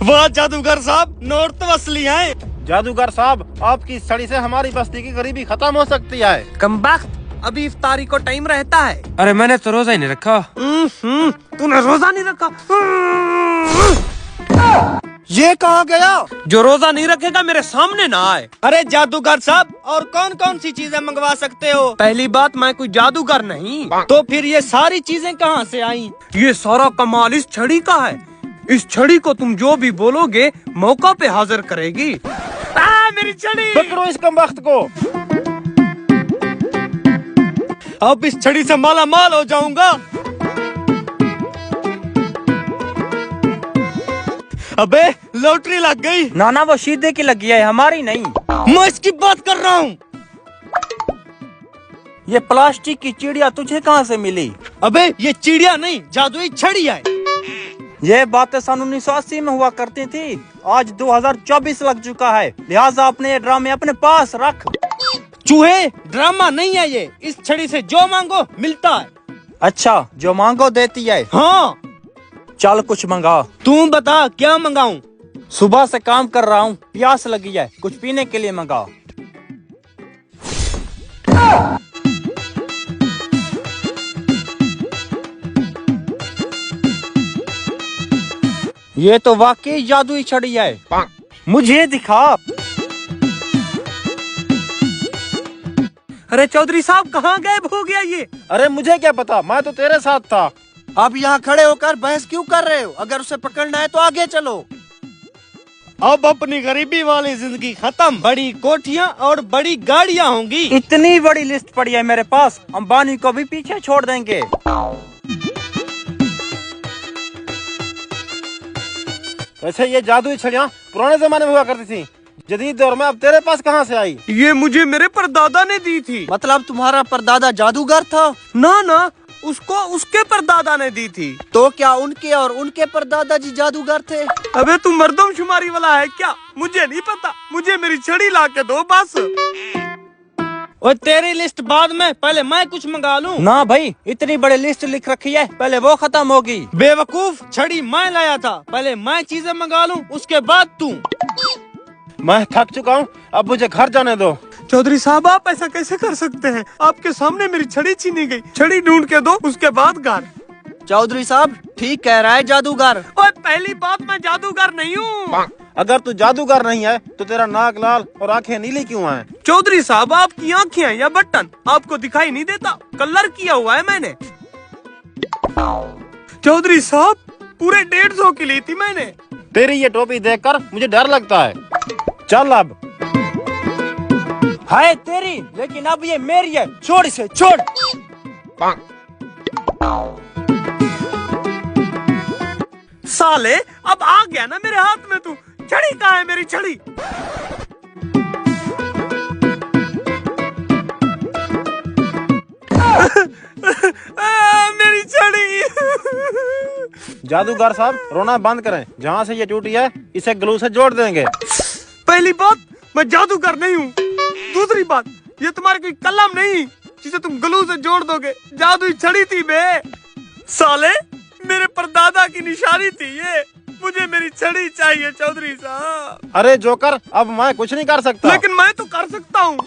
वाह जादूगर साहब, नोट तो असली हैं। जादूगर साहब, आपकी छड़ी से हमारी बस्ती की गरीबी खत्म हो सकती है। कमबख्त, अभी इफ्तारी को टाइम रहता है। अरे मैंने तो रोजा ही नहीं रखा। तूने रोजा नहीं रखा? ये कहाँ गया? जो रोजा नहीं रखेगा मेरे सामने ना आए। अरे जादूगर साहब, और कौन कौन सी चीजें मंगवा सकते हो? पहली बात, मैं कोई जादूगर नहीं। तो फिर ये सारी चीजें कहाँ से आई? ये सारा कमाल इस छड़ी का है। इस छड़ी को तुम जो भी बोलोगे मौका पे हाजिर करेगी। मेरी छड़ी! पकड़ो इस कमबख्त को। अब इस छड़ी से माला माल हो जाऊंगा। अबे लॉटरी लग गई। ना वो शीदे की लगी है, हमारी नहीं। मैं इसकी बात कर रहा हूँ। ये प्लास्टिक की चिड़िया तुझे कहाँ से मिली? अबे ये चिड़िया नहीं, जादुई छड़ी है। ये बातें सन 1980 में हुआ करती थी। आज 2024 लग चुका है, लिहाजा अपने ये ड्रामे अपने पास रख। चूहे, ड्रामा नहीं है ये। इस छड़ी से जो मांगो मिलता है। अच्छा, जो मांगो देती है। हाँ, चल कुछ मंगा। तू बता क्या मंगाऊं? सुबह से काम कर रहा हूँ, प्यास लगी है, कुछ पीने के लिए मंगा। ये तो वाकई जादुई छड़ी है, मुझे दिखा। अरे चौधरी साहब, कहाँ गायब हो गया ये? अरे मुझे क्या पता, मैं तो तेरे साथ था। अब यहाँ खड़े होकर बहस क्यों कर रहे हो? अगर उसे पकड़ना है तो आगे चलो। अब अपनी गरीबी वाली जिंदगी खत्म। बड़ी कोठियाँ और बड़ी गाड़ियाँ होंगी। इतनी बड़ी लिस्ट पड़ी है मेरे पास, अंबानी को भी पीछे छोड़ देंगे। वैसे ये जादुई छड़ियाँ पुराने जमाने में हुआ करती थी, जदीद दौर में अब तेरे पास कहाँ से आई? ये मुझे मेरे परदादा ने दी थी। मतलब तुम्हारा परदादा जादूगर था? ना, उसको उसके परदादा ने दी थी। तो क्या उनके और उनके परदादा जी जादूगर थे? अबे तू मर्दमशुमारी वाला है क्या? मुझे नहीं पता, मुझे मेरी छड़ी ला के दो बस। और तेरी लिस्ट बाद में, पहले मैं कुछ मंगा लूं। ना भाई, इतनी बड़ी लिस्ट लिख रखी है, पहले वो खत्म होगी। बेवकूफ, छड़ी मैं लाया था, पहले मैं चीजें मंगा लूं, उसके बाद तू। मैं थक चुका हूँ, अब मुझे घर जाने दो। चौधरी साहब, आप ऐसा कैसे कर सकते हैं? आपके सामने मेरी छड़ी छीनी गई। छड़ी ढूंढ के दो, उसके बाद घर। चौधरी साहब ठीक कह रहा है जादूगर। और पहली बात, मैं जादूगर नहीं हूँ। अगर तू जादूगर नहीं है तो तेरा नाक लाल और आंखें नीली क्यों हैं? चौधरी साहब, आपकी आँखें हैं या बटन आपको दिखाई नहीं देता? कलर किया हुआ है मैंने। चौधरी साहब, पूरे 150 की ली थी मैंने। तेरी ये टोपी देखकर मुझे डर लगता है। चल अब। हाय तेरी, लेकिन अब ये मेरी है, छोड़ इसे, छोड़। साले, अब आ गया ना मेरे हाथ में तू। छड़ी कहाँ है मेरी छड़ी? मेरी छड़ी। जादूगर साहब, रोना बंद करें। जहाँ से ये टूटी है इसे ग्लू से जोड़ देंगे। पहली बात, मैं जादूगर नहीं हूँ। दूसरी बात, ये तुम्हारी कोई कलम नहीं जिसे तुम ग्लू से जोड़ दोगे। जादुई छड़ी थी बे। साले, मेरे परदादा की निशानी थी ये। मुझे मेरी छड़ी चाहिए चौधरी साहब। अरे जोकर, अब मैं कुछ नहीं कर सकता। लेकिन मैं तो कर सकता हूँ।